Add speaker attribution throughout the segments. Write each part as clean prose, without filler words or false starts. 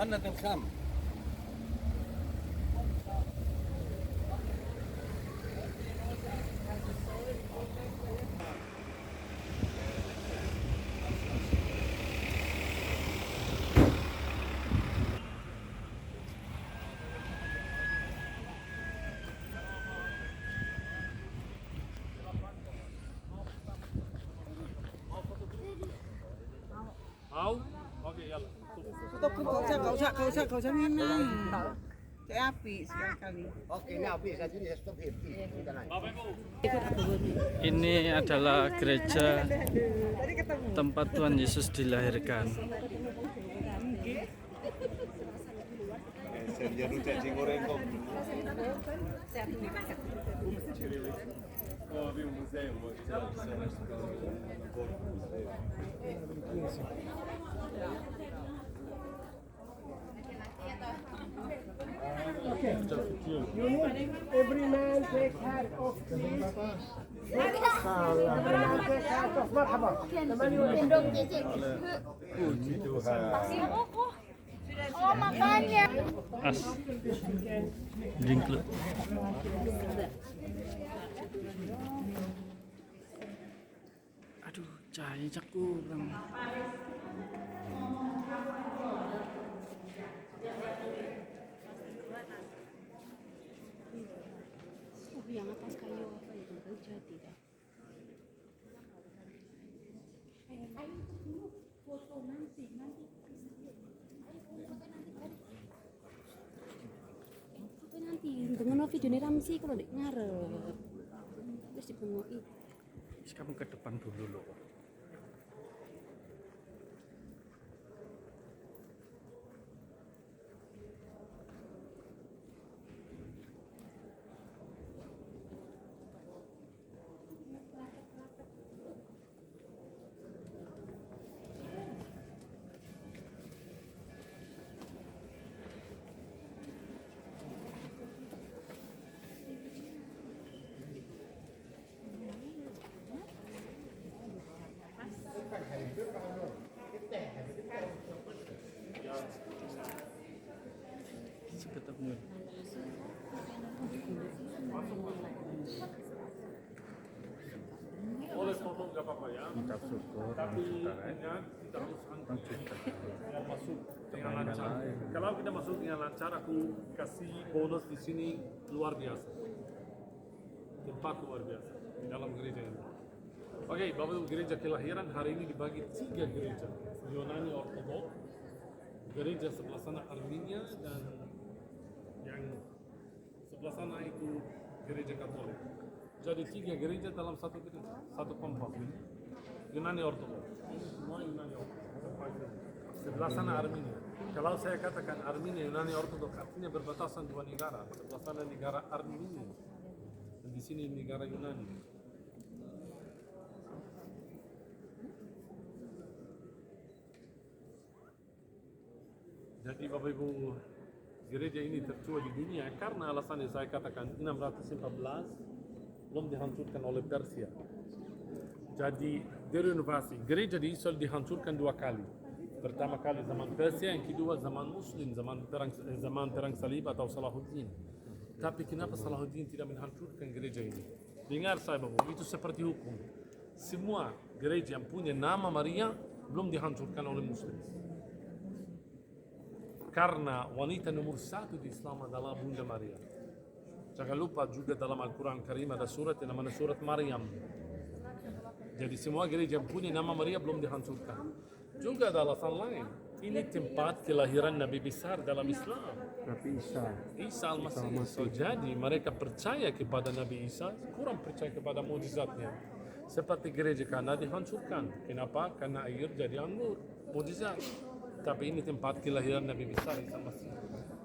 Speaker 1: مؤنث الخام.
Speaker 2: Mau? Oke, yalla.
Speaker 3: Stop, gak usah minum. Kayak api sekali.
Speaker 1: Oke, ini habis aja nih, stop happy. Kita naik.
Speaker 2: Bapak Ibu.
Speaker 4: Ini adalah gereja tempat Tuhan Yesus dilahirkan.
Speaker 2: Abbiamo un museo,
Speaker 5: Every man take care of this. Every man take care of مرحبا.
Speaker 6: Oh, makanya.
Speaker 4: As Dingklut. Aduh, cahaya kurang.
Speaker 6: Yang atas kayu apa itu kan jadi dah. Foto nanti. Foto nanti. Dengan video ini Ramsi kalau dek ngarep. Terus dibengoi.
Speaker 4: Kamu ke depan dulu loh. Ketemu.
Speaker 2: Boleh foto nggak apa-apa ya.
Speaker 4: Kita syukur,
Speaker 2: Tapi
Speaker 4: kita
Speaker 2: ingat kita harus angkat
Speaker 4: kita.
Speaker 2: biar masuk dengan lancar. Kalau kita masuk dengan lancar, aku kasih bonus di sini luar biasa. Tempat luar biasa di dalam gereja ini. Oke, Bapak Ibu, gereja kelahiran hari ini dibagi 3 gereja. Yunani Ortodok, gereja sebelah sana Armenia, dan yang sebelah sana itu gereja Katolik. Jadi 3 gereja dalam satu gereja, satu kompak. Yunani Ortodok, semua Yunani Ortodok. Sebelah sana Armenia. Kalau saya katakan Armenia, Yunani Ortodok, artinya berbatasan 2 negara. Sebelah sana negara Armenia, dan di sini negara Yunani. Jadi Bapak Ibu, gereja ini tertua di dunia karena alasan yang saya katakan 614 belum dihancurkan oleh Persia. Jadi direnovasi. Gereja di Israel dihancurkan 2 kali. Pertama kali zaman Persia, yang kedua zaman Muslim, zaman perang salib atau Salahuddin. Tapi kenapa Salahuddin tidak menghancurkan gereja ini? Dengar saya Bapak, itu seperti hukum. Semua gereja yang punya nama Maria belum dihancurkan oleh Muslim. Karena wanita nomor 1 di Islam adalah Bunda Maria. Jangan lupa juga dalam Al-Quran Karim ada surat yang namanya surat Maryam. Jadi semua gereja yang punya nama Maria belum dihancurkan. Juga ada alasan lain. Ini tempat kelahiran Nabi besar dalam Islam.
Speaker 4: Nabi Isa.
Speaker 2: Isa Al-Masih. So, jadi mereka percaya kepada Nabi Isa, kurang percaya kepada mujizatnya. Seperti gereja Kana dihancurkan. Kenapa? Karena air jadi anggur. Mujizat. Tapi ini tempat kelahiran Nabi besar Isa Masih.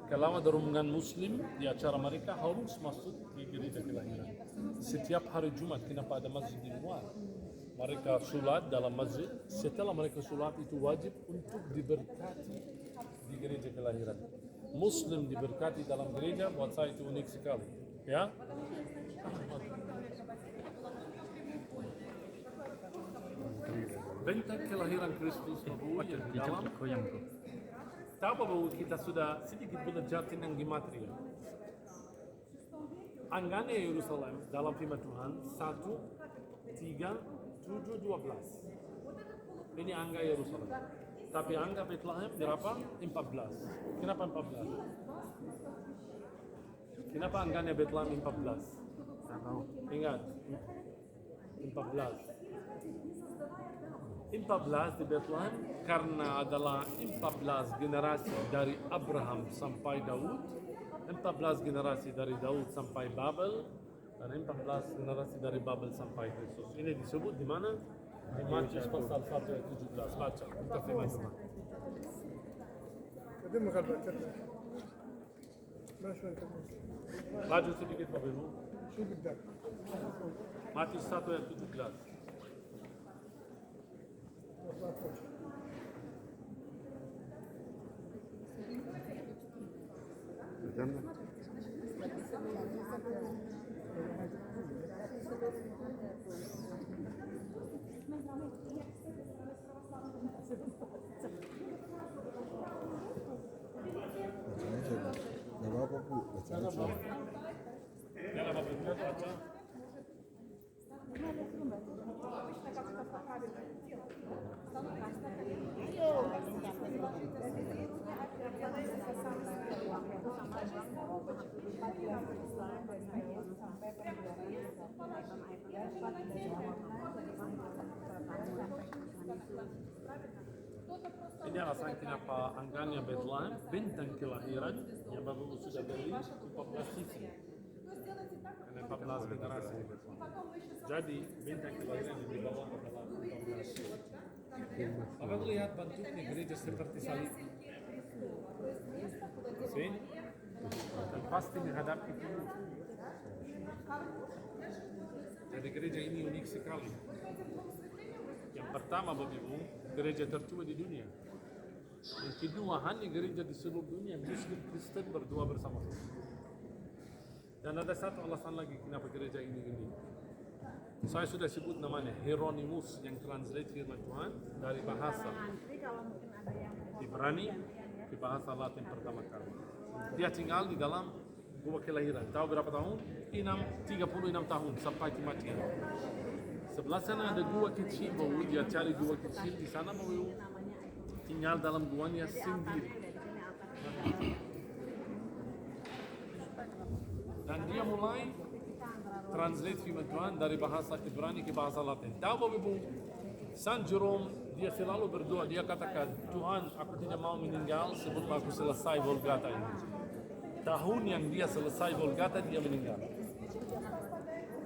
Speaker 2: Kalau ada rombongan Muslim di acara mereka harus masuk di gereja kelahiran. Setiap hari Jumat, kenapa ada masjid di luar? Mereka sholat dalam masjid. Setelah mereka sholat itu wajib untuk diberkati di gereja kelahiran. Muslim diberkati dalam gereja, buat saya itu unik sekali. Ya? Benteng kelahiran Kristus Bapak yang di dalam tahu bahwa kita sudah sedikit belajar tentang gematria. Angkanya Yerusalem dalam firman Tuhan 1, 3, 7, 12. Ini angka Yerusalem. Tapi angka Bethlehem berapa? 14. Kenapa 14? Kenapa angkanya Bethlehem 14? Ingat, 14. 14 di Bethlehem karena adalah 14 generasi dari Abraham sampai Daud, 14 generasi dari Daud sampai Babel, dan 14 generasi dari Babel sampai Kristus. Ini disebut di mana? Di Matius pasal 1 ayat 17. Baca, kita firman Tuhan.
Speaker 5: Jadi makan baca. Masuk ke
Speaker 2: Maju sedikit Bapak Ibu.
Speaker 5: sudah.
Speaker 2: Matius 1 ayat 17.
Speaker 7: Nggak apa-apa Bu, baca aja.
Speaker 2: Ya, Bapak Ibu, baca. Ini alasan kenapa angkanya Bethlehem, bintang kelahiran yang Bapak Ibu sudah beli 14 sisi. Karena 14 generasi. Jadi bintang kelahiran yang di bawah adalah 14 sisi. Bapak Ibu lihat bentuknya gereja seperti salib. See? Dan pasti menghadap itu. Jadi gereja ini unik sekali. Yang pertama Bapak Ibu, gereja tertua di dunia. Yang kedua, hanya gereja di seluruh dunia Muslim Kristen berdua bersama-sama. Dan ada satu alasan lagi kenapa gereja ini unik. Saya sudah sebut namanya Hieronymus yang translate firman Tuhan dari bahasa Ibrani ke bahasa Latin pertama kali. Dia tinggal di dalam gua kelahiran. Tahu berapa tahun? 36 tahun sampai kematian. Sebelah sana ada gua kecil, bahwa dia cari gua kecil di sana, bahwa tinggal dalam guanya sendiri. Dan dia mulai translate firman Tuhan dari bahasa Ibrani ke bahasa Latin. Tahu Bapak Ibu, San Jerome dia selalu berdoa, dia katakan, Tuhan aku tidak mau meninggal sebelum aku selesai Vulgata ini. Tahun yang dia selesai Vulgata dia meninggal.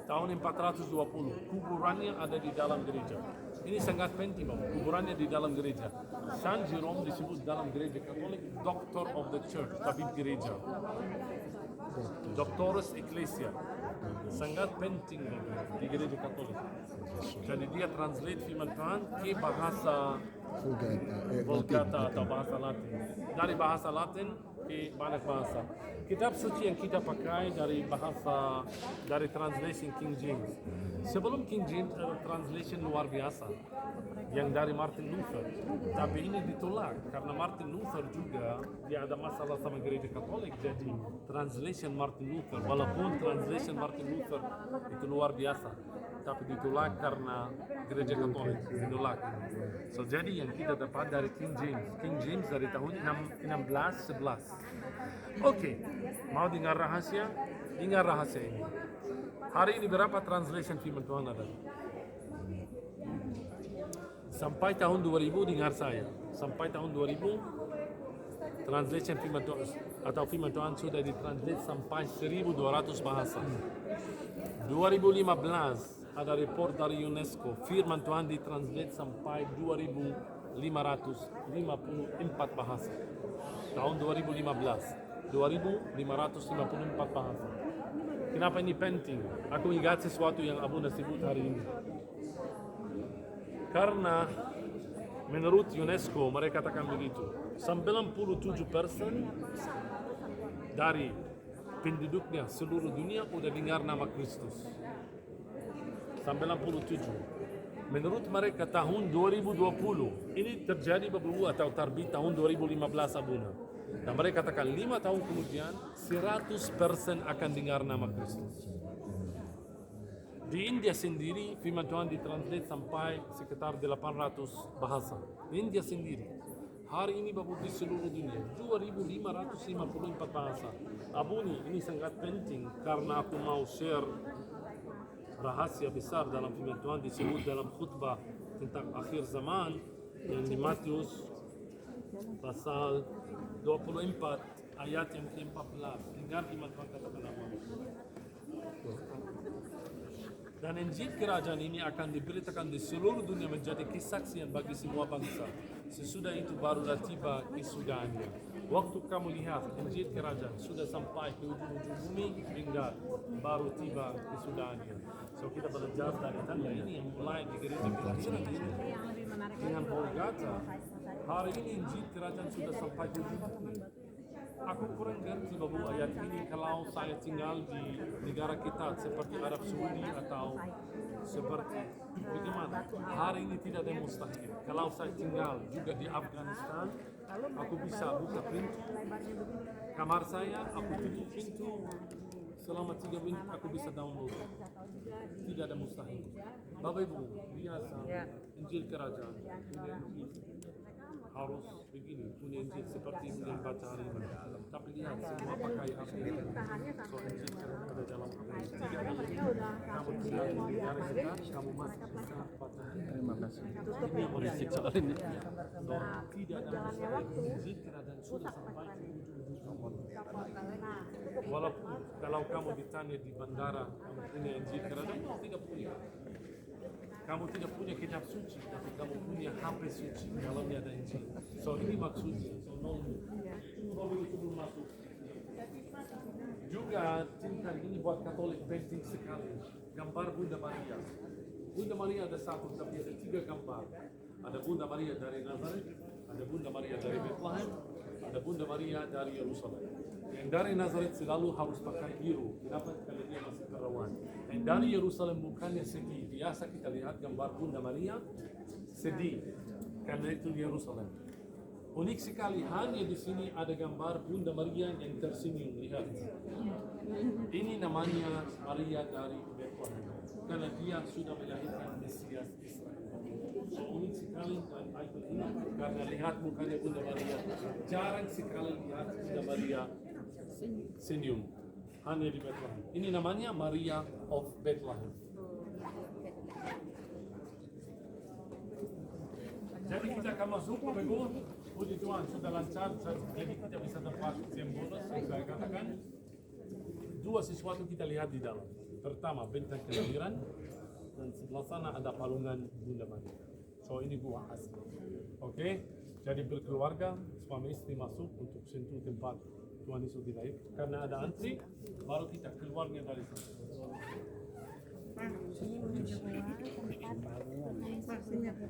Speaker 2: Tahun 420, kuburannya ada di dalam gereja. Ini sangat penting Bapak, kuburannya di dalam gereja. San Jerome disebut dalam gereja Katolik Doctor of the Church, tabib gereja. Doctorus Ecclesia. Sangat penting Bapak, di gereja Katolik. Jadi dia translate firman Tuhan ke bahasa Vulgata atau bahasa Latin. Dari bahasa Latin ke banyak bahasa. Kitab suci yang kita pakai dari bahasa, dari translation King James. Sebelum King James ada translation luar biasa yang dari Martin Luther. Tapi ini ditolak karena Martin Luther juga dia ada masalah sama gereja Katolik. Jadi translation Martin Luther, walaupun translation Martin Luther itu luar biasa, tapi ditolak karena gereja Katolik ditolak. So jadi yang kita dapat dari King James dari tahun 1611. Oke, mau dengar rahasia? Dengar rahasia ini. Hari ini berapa translation firman Tuhan ada? Sampai tahun 2000 dengar saya. Sampai tahun 2000 translation firman Tuhan atau firman Tuhan sudah ditranslate sampai 1200 bahasa. 2015 ada report dari UNESCO, firman Tuhan ditranslate sampai 2554 bahasa. Tahun 2015. 2554 bahasa. Kenapa ini penting? Aku ingat sesuatu yang Abuna sebut hari ini. Karena menurut UNESCO mereka katakan begitu, 97% dari penduduknya seluruh dunia udah dengar nama Kristus. 97. Menurut mereka tahun 2020 ini terjadi babu atau terbit tahun 2015 abuna. Dan mereka katakan 5 tahun kemudian 100% akan dengar nama Kristus. Di India sendiri firman Tuhan ditranslate sampai sekitar 800 bahasa. Di India sendiri. Hari ini babu di seluruh dunia 2554 bahasa. Abuni ini sangat penting karena aku mau share rahasia besar dalam firman Tuhan disebut dalam khutbah tentang akhir zaman yang di Matius pasal 24 ayat yang ke-14. Dengar firman Tuhan katakan apa? Dan Injil kerajaan ini akan diberitakan di seluruh dunia menjadi kesaksian bagi semua bangsa. Sesudah itu barulah tiba kesudahannya. Waktu kamu lihat Injil kerajaan sudah sampai ke ujung-ujung bumi, hingga baru tiba kesudahannya. So kita belajar dari tanda ini yang mulai di gereja pinggiran ini dengan Golgata. Hari ini Injil kerajaan sudah sampai ke ujung bumi. Aku kurang ngerti babu ayat ini kalau saya tinggal di negara kita seperti Arab Saudi atau seperti bagaimana. Hari ini tidak ada mustahil. Kalau saya tinggal juga di Afghanistan, aku bisa buka pintu kamar saya, aku tutup pintu selama 3 menit aku bisa download. Tidak ada mustahil. Bapak Ibu, biasa Injil kerajaan, punya Injil harus begini, punya Injil seperti yang baca hari ini. Tapi lihat semua pakai apa ini. So Injil kerajaan ada dalam apa ini. Tidak ada kamu tinggal di negara kita, kamu masih bisa baca.
Speaker 4: Terima kasih.
Speaker 2: Ini yang berisik soal ini. So tidak ada mustahil. Injil kerajaan sudah sampai ke ujung-ujung. Walaupun kalau kamu ditanya di bandara, kamu punya Injil kerajaan, tidak punya. Kamu tidak punya kitab suci, tapi kamu punya HP suci, dalamnya ada Injil. So ini maksudnya, so no belum masuk. Juga cinta ini buat Katolik penting sekali. Gambar Bunda Maria. Bunda Maria ada satu, tapi ada 3 gambar. Ada Bunda Maria dari Nazaret, ada Bunda Maria dari Bethlehem, ada Bunda Maria dari Yerusalem. Yang dari Nazaret selalu harus pakai biru. Kenapa? Karena dia masih perawan. Yang dari Yerusalem bukannya sedih. Biasa kita lihat gambar Bunda Maria sedih. Karena itu Yerusalem. Unik sekali hanya di sini ada gambar Bunda Maria yang tersenyum. Lihat. Ini namanya Maria dari Bethlehem. Karena dia sudah melahirkan Mesias Israel. So unik sekali dan icon ini karena lihat mukanya Bunda Maria. Jarang sekali lihat Bunda Maria senyum. Hanya di Bethlehem. Ini namanya Maria of Bethlehem. Jadi kita akan masuk ke Bego. Puji Tuhan sudah lancar. Jadi kita bisa dapat bonus. Saya katakan 2 sesuatu kita lihat di dalam. Pertama benteng kelahiran dan sebelah sana ada palungan Bunda Maria. So ini buah asli. Oke. Jadi berkeluarga suami istri masuk untuk sentuh tempat Tuhan Yesus dilahir. Karena ada antri, baru kita keluarnya dari sana.
Speaker 4: Pendeta.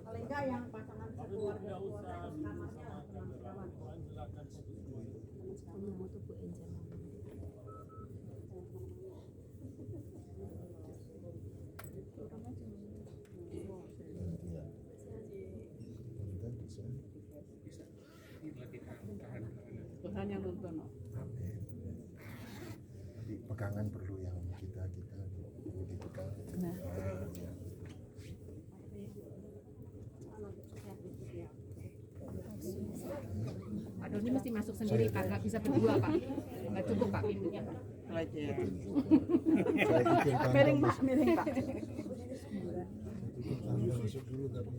Speaker 3: Paling enggak yang pasangan sekeluarga kamarnya kawan-kawan. Tuhan yang nonton.
Speaker 7: Amin. Jadi pegangan perlu yang kita perlu dipegang.
Speaker 3: Nah.
Speaker 7: Ya.
Speaker 8: Pak Doni mesti masuk sendiri Pak, nggak bisa berdua Pak, nggak cukup Pak pintunya Pak.
Speaker 7: Saya pikir
Speaker 3: Miring Pak, miring Pak.
Speaker 7: masuk dulu tapi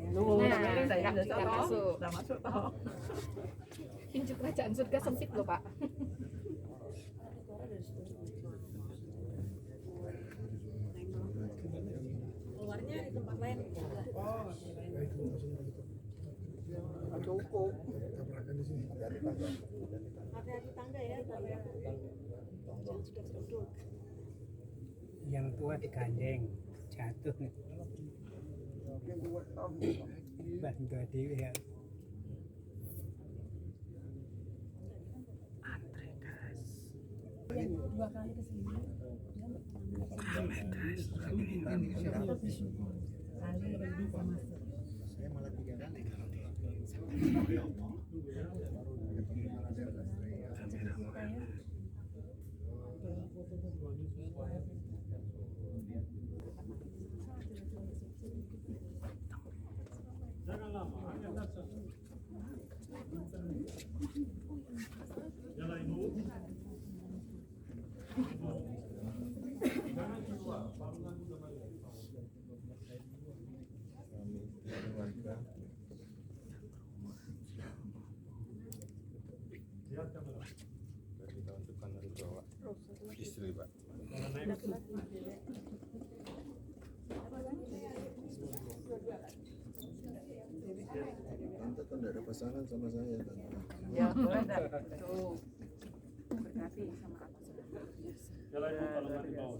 Speaker 8: Nah, saya sudah masuk.
Speaker 3: Sudah masuk toh.
Speaker 8: Pintu kerajaan surga sempit loh Pak.
Speaker 3: Keluarnya di tempat lain.
Speaker 1: Cukup.
Speaker 3: Hati-hati tangga ya. Yang sudah duduk.
Speaker 5: Yang tua digandeng, jatuh. Bantu adik ya.
Speaker 3: Dua kali ke sini.
Speaker 7: Saya malah 3 kali kalau dia.
Speaker 2: Jangan lama, hanya saja. Jalan ibu. Jangan keluar, bangunan udah balik.
Speaker 7: Kami keluarga.
Speaker 2: Lihat kamera.
Speaker 7: Dan kita untukkan dari bawa istri Pak. Tante kan tidak ada pasangan sama saya Tante.
Speaker 3: Ya, boleh dah. Tuh. Berkati sama apa saja.
Speaker 2: Jalan ibu kalau di bawah.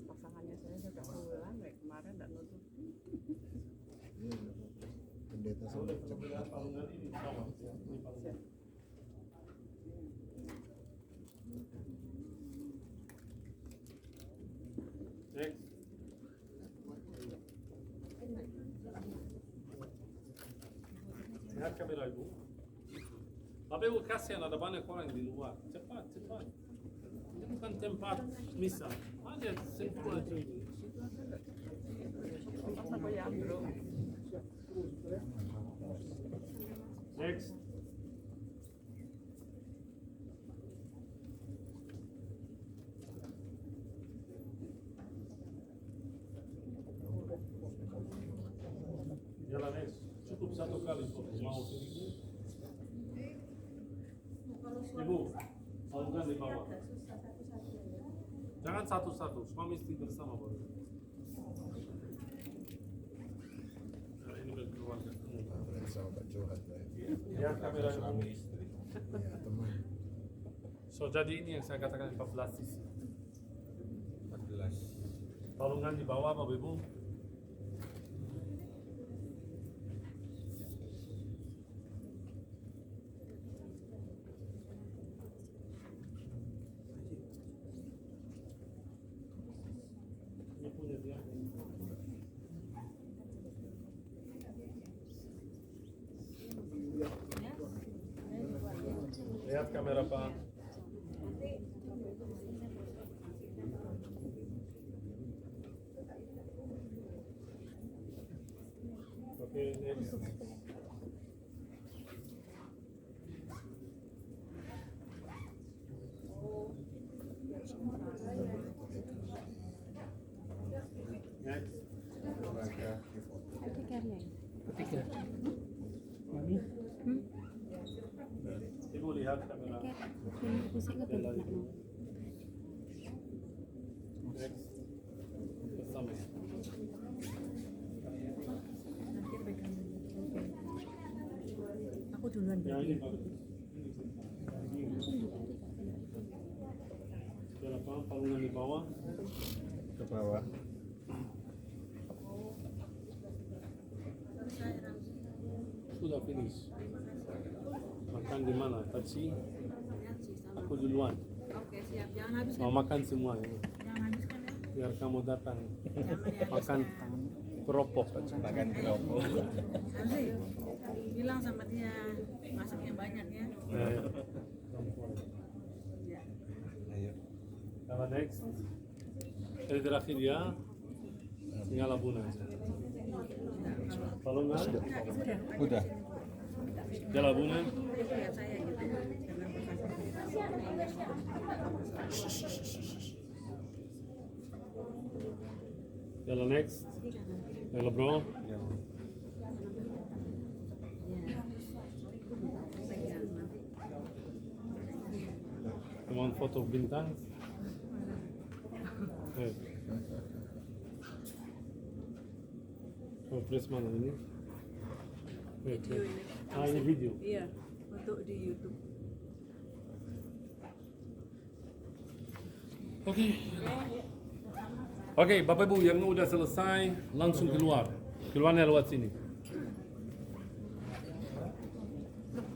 Speaker 3: Pasangannya saya sudah pulang kemarin dan nutup.
Speaker 7: Iya, pendeta sama cepat.
Speaker 2: Bangunan ini bawah. Ini bangunan. Next. Lihat kamera ibu. Tapi ibu kasihan ada banyak orang di luar. Cepat, cepat. Ini bukan tempat misa. Aja simpel aja.
Speaker 3: Apa yang belum?
Speaker 2: Next. Jalan next. Cukup satu kali mau sini. Ibu, bangunkan di bawah. Jangan satu-satu, suami istri bersama boleh. Nah, ini berkeluarga.
Speaker 7: Nah, sama Pak Johan saya.
Speaker 2: Lihat kamera
Speaker 7: Suami istri. Ya teman.
Speaker 2: So jadi ini yang saya katakan 14 sisi.
Speaker 7: 14.
Speaker 2: Palungan di bawah Bapak Ibu. Ini punya dia. Lihat kamera Pak. Oke, next. Next.
Speaker 7: Keluarga di foto.
Speaker 2: Ibu lihat kamera. Next. Bersama.
Speaker 3: Aku duluan
Speaker 2: Yang ini Pak. Jalan Pak, palungan di bawah.
Speaker 7: Ke bawah.
Speaker 2: Sudah finish. Makan di mana? Taksi? Aku duluan.
Speaker 3: Oke, siap. Jangan habis.
Speaker 2: Mau makan semua ya.
Speaker 3: Jangan habiskan ya.
Speaker 2: Biar kamu datang.
Speaker 3: Jangan
Speaker 2: Makan keropok.
Speaker 7: Makan keropok.
Speaker 3: Nanti bilang sama dia masaknya banyak ya. Ya.
Speaker 7: Ayo.
Speaker 2: Kalau next. Dari terakhir ya. Tinggal labunan. Palungan.
Speaker 7: Udah.
Speaker 2: Jalan labunan.
Speaker 3: Lihat saya gitu.
Speaker 2: Jalan next. Jalan bro. One foto bintang. Press mana ini?
Speaker 9: Video ini.
Speaker 2: Ini video.
Speaker 9: Iya, untuk di YouTube.
Speaker 2: Oke, Bapak Ibu yang udah selesai langsung keluar. Keluarnya lewat sini.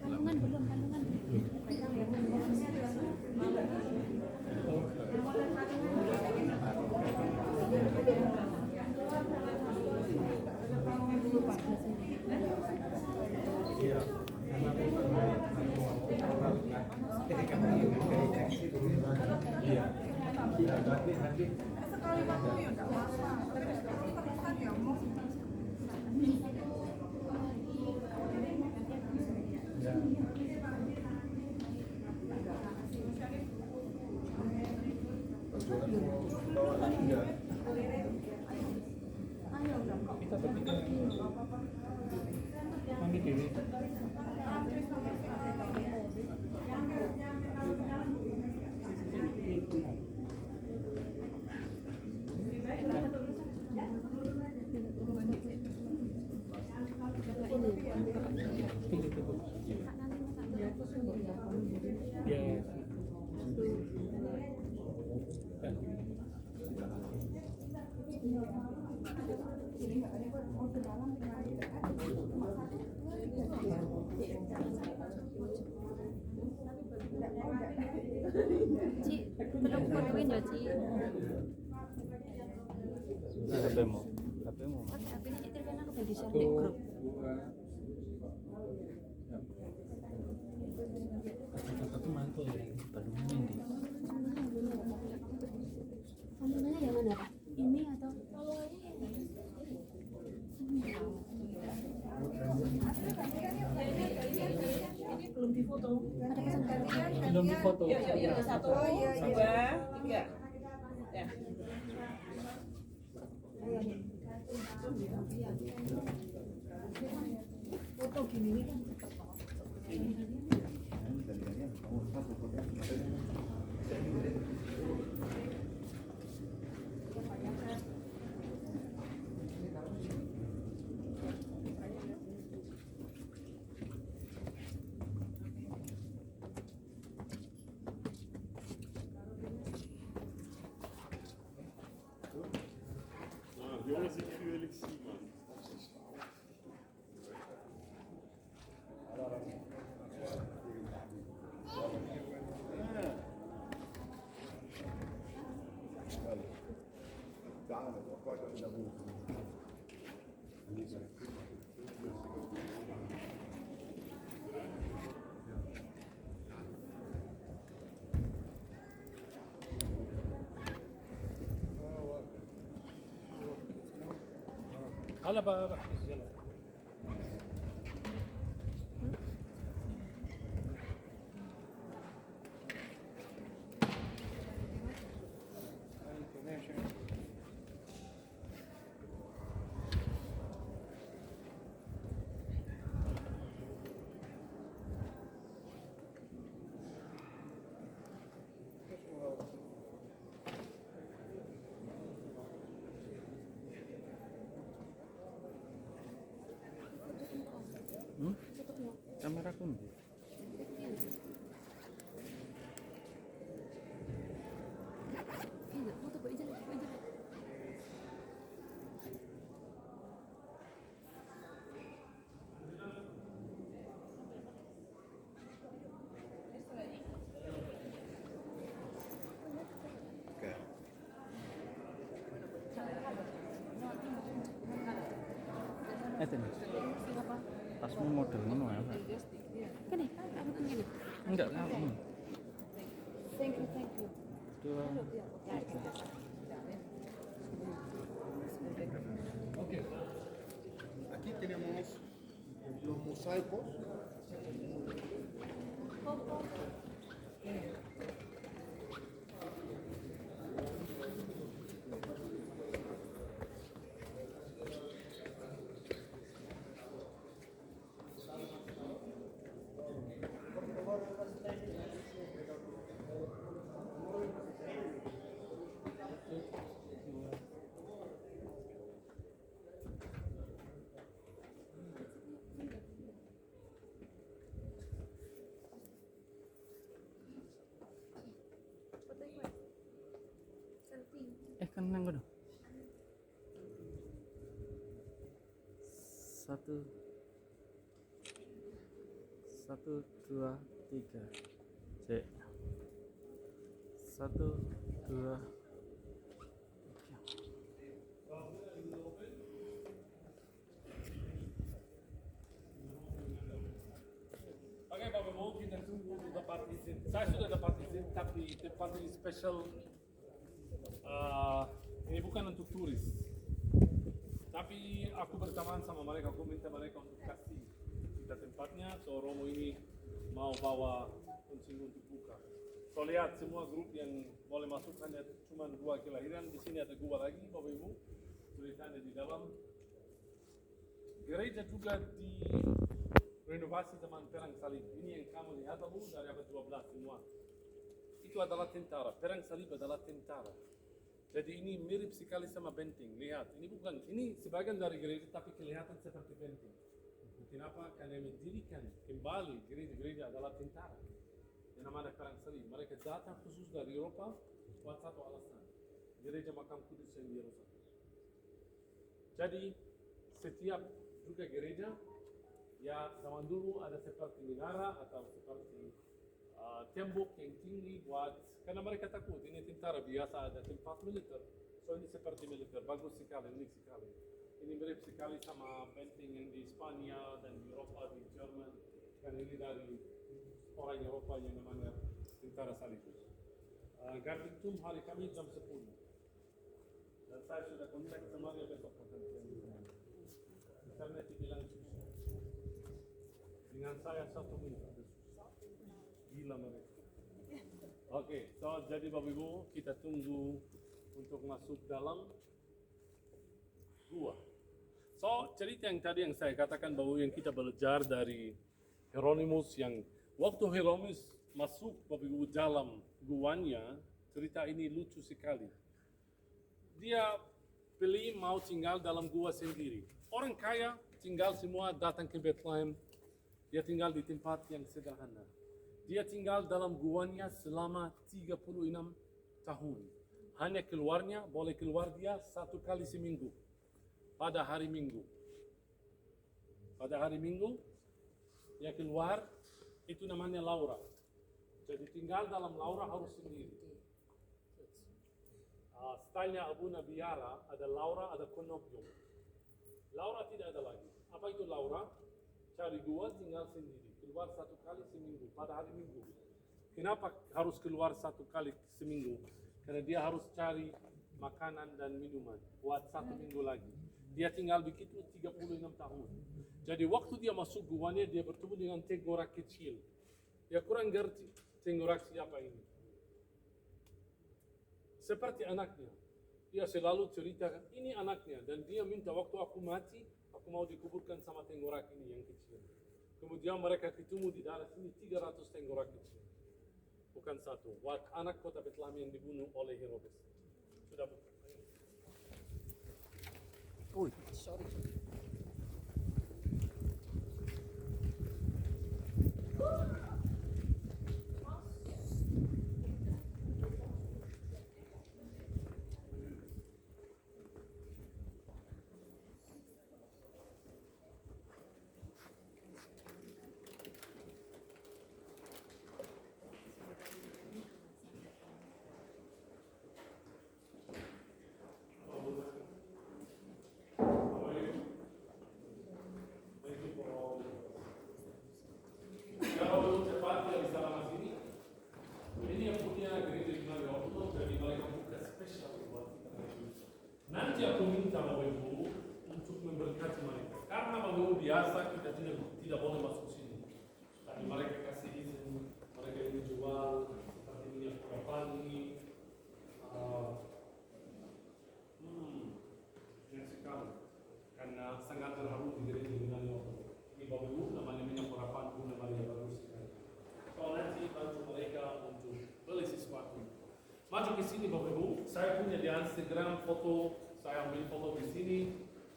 Speaker 6: Kandungan belum, kandungan. Ci, belum fotoin ya, Ci.
Speaker 4: HP-mu.
Speaker 6: HP-nya itu kan aku udah di-share di grup.
Speaker 4: Satu mantul ya, Bandungnya di.
Speaker 6: Kandungannya yang mana, Pak? Ini atau?
Speaker 9: Belum difoto.
Speaker 6: Ada pesan
Speaker 4: Belum difoto.
Speaker 9: Satu, dua, tiga. Ya. Foto gini nih kan cepet banget.
Speaker 2: Hala Pak.
Speaker 4: Kamera kundi.
Speaker 6: foto Pak Ijal,
Speaker 4: Ini. Tasmu model ngono ya, Pak.
Speaker 6: Kene, aku pengen.
Speaker 4: Enggak, kamu.
Speaker 6: Thank you, thank you.
Speaker 4: Dua.
Speaker 1: Aquí tenemos los mosaicos.
Speaker 4: nang kono. 1 2 3. Cek. 1 2
Speaker 2: Oke, Bapak Ibu, kita tunggu dapat izin. Saya sudah dapat izin, tapi tempat ini special. Ini bukan untuk turis. Tapi aku berteman sama mereka, aku minta mereka untuk kasih kita tempatnya. So Romo ini mau bawa kuncing untuk buka. So lihat semua grup yang boleh masuk hanya cuma 2 kelahiran. Di sini ada 2 lagi, Bapak Ibu. Tulisannya di dalam. Gereja juga direnovasi zaman Perang Salib. Ini yang kamu lihat Bapak Ibu dari abad 12 semua. Itu adalah tentara. Perang Salib adalah tentara. Jadi ini mirip sekali sama benteng. Lihat, ini bukan, ini sebagian dari gereja tapi kelihatan seperti benteng. Kenapa? Karena mendirikan kembali gereja-gereja adalah tentara. Yang namanya Perang Salib. Mereka datang khusus dari Eropa buat satu alasan. Gereja Makam Kudus yang di Yerusalem. Jadi setiap juga gereja, ya zaman dulu ada seperti menara atau seperti tembok yang tinggi buat, karena mereka takut ini tentara biasa, ada tempat militer. So ini seperti militer, bagus sekali, unik sekali. Ini mirip sekali sama benteng yang di Spanyol dan di Eropa, di Jerman. Karena ini dari orang Eropa yang namanya tentara salib. Garditum hari Kamis jam 10. Dan saya sudah kontak semuanya besok akan karena dibilang susah. Dengan saya 1 menit ada susah. Gila mereka. Oke, so jadi Bapak Ibu kita tunggu untuk masuk dalam gua. So cerita yang tadi yang saya katakan bahwa yang kita belajar dari Hieronymus yang waktu Hieronymus masuk Bapak Ibu dalam guanya, cerita ini lucu sekali. Dia pilih mau tinggal dalam gua sendiri. Orang kaya tinggal semua datang ke Bethlehem. Dia tinggal di tempat yang sederhana. Dia tinggal dalam guanya selama 36 tahun. Hanya keluarnya, boleh keluar dia 1 kali seminggu. Pada hari Minggu. Pada hari Minggu, dia keluar, itu namanya Laura. Jadi tinggal dalam Laura harus sendiri. Stylenya Abu Nabi Yara, ada Laura, ada Konopium. Laura tidak ada lagi. Apa itu Laura? Cari gua tinggal sendiri. Keluar 1 kali seminggu pada hari Minggu. Kenapa harus keluar 1 kali seminggu? Karena dia harus cari makanan dan minuman buat 1 minggu lagi. Dia tinggal begitu 36 tahun. Jadi waktu dia masuk guanya dia bertemu dengan tengkorak kecil. Dia kurang ngerti tengkorak siapa ini. Seperti anaknya. Dia selalu ceritakan ini anaknya dan dia minta waktu aku mati aku mau dikuburkan sama tengkorak ini yang kecil. Kemudian mereka ketemu di daerah sini 300 tengkorak kecil. Bukan 1. Buat anak kota Bethlehem yang dibunuh oleh Herodes. Sudah bukan.
Speaker 4: Uy, sorry.
Speaker 2: Nanti aku minta Bapak Ibu untuk memberkati mereka. Karena Bapak Ibu biasa kita tidak boleh masuk sini. Tapi mereka kasih izin, mereka ini jual seperti minyak kelapa ini. Yang sekali. Karena sangat terharu di gereja dengan ini Bapak Ibu namanya minyak kelapa Bunda Maria bagus sekali. Kalau nanti bantu mereka untuk beli sesuatu. Maju ke sini Bapak Ibu, saya punya di Instagram foto, saya ambil foto di sini,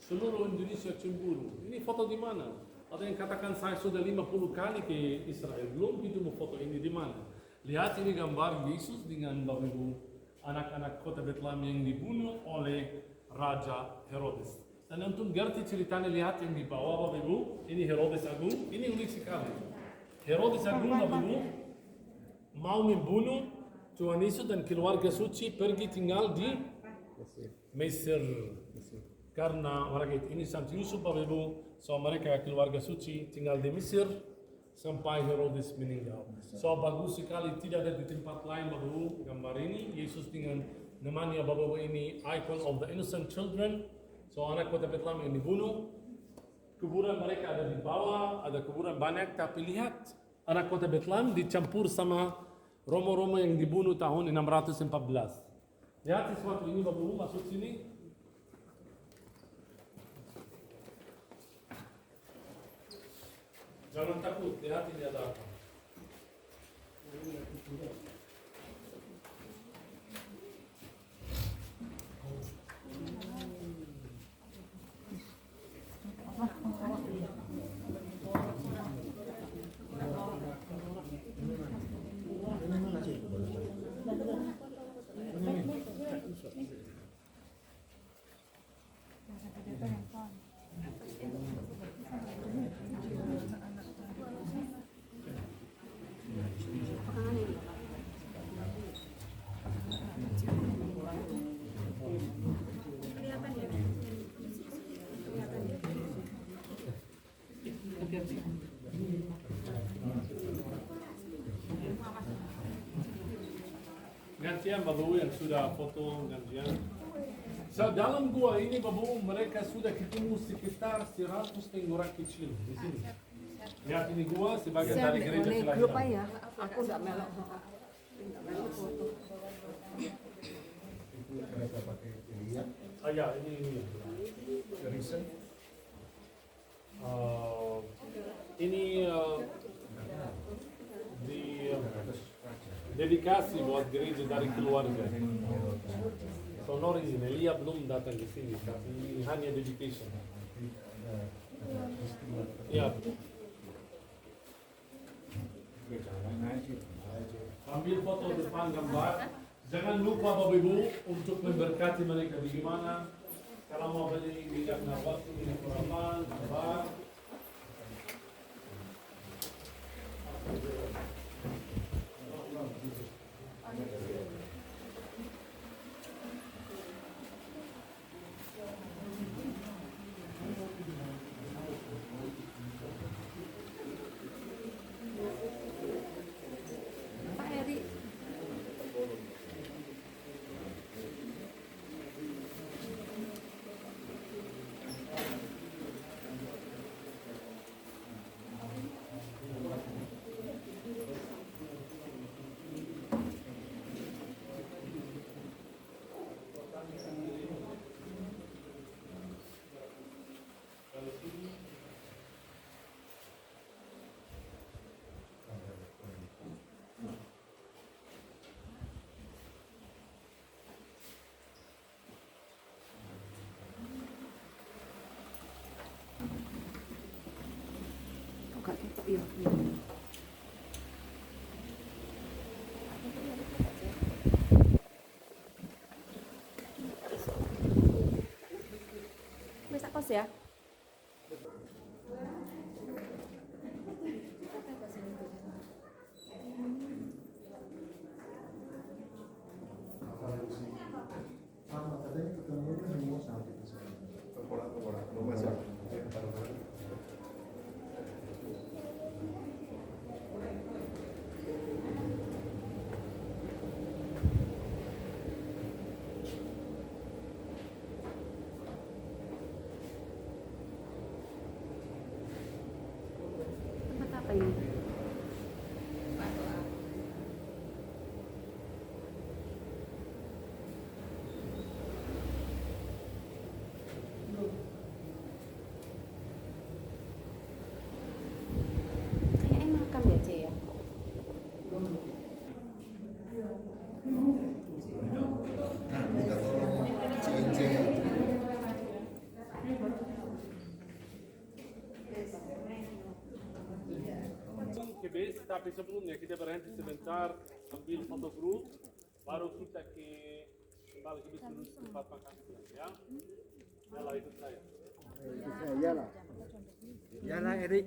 Speaker 2: seluruh Indonesia cemburu. Ini foto di mana? Ada yang katakan saya sudah 50 kali ke Israel, belum ketemu foto ini di mana? Lihat ini gambar Yesus dengan Bapak Ibu anak-anak kota Bethlehem yang dibunuh oleh Raja Herodes. Dan untuk ngerti ceritanya, lihat yang di bawah Bapak Ibu, ini Herodes Agung, ini unik sekali. Herodes Agung Bapak Ibu mau membunuh Tuhan Yesus dan keluarga suci pergi tinggal di Mesir. Karena mereka ini Santo Yusuf Bapak Ibu, so mereka keluarga suci tinggal di Mesir sampai Herodes meninggal. So bagus sekali, tidak ada di tempat lain Bapak Ibu gambar ini. Yesus dengan namanya Bapak Ibu ini icon of the innocent children. So anak kota Bethlehem yang dibunuh, kuburan mereka ada di bawah, ada kuburan banyak, tapi lihat anak kota Bethlehem dicampur sama Romo-Romo yang dibunuh tahun 614. Lihat sesuatu ini Bapak Ibu masuk sini. Jangan takut, lihat ini ada apa. Gantian Bapak Ibu yang sudah foto gantian. So, dalam gua ini Bapak Ibu mereka sudah ketemu sekitar 100 tengkorak kecil di sini. Lihat ini gua sebagai dari gereja kelahiran.
Speaker 3: Ya, aku nggak melok.
Speaker 2: Ah ya, ini. Ini di dedikasi buat gereja dari keluarga. Sonor ini, Elia belum datang di sini, tapi ini hanya dedication. Ya. Ambil foto depan gambar. Jangan lupa Bapak Ibu untuk memberkati mereka bagaimana. Kalau mau beli minyak nabati, minyak kurapan, gambar.
Speaker 6: Pak Eri. Iya. Bisa kos ya? Tempat apa ini? Kayaknya makam ya, Ce ya?
Speaker 2: Ke base, tapi sebelumnya kita berhenti sebentar ambil foto grup. baru kita kembali ke tempat makan siang ya. Yalah ikut saya.
Speaker 5: Iyalah.
Speaker 4: Yalah Erik.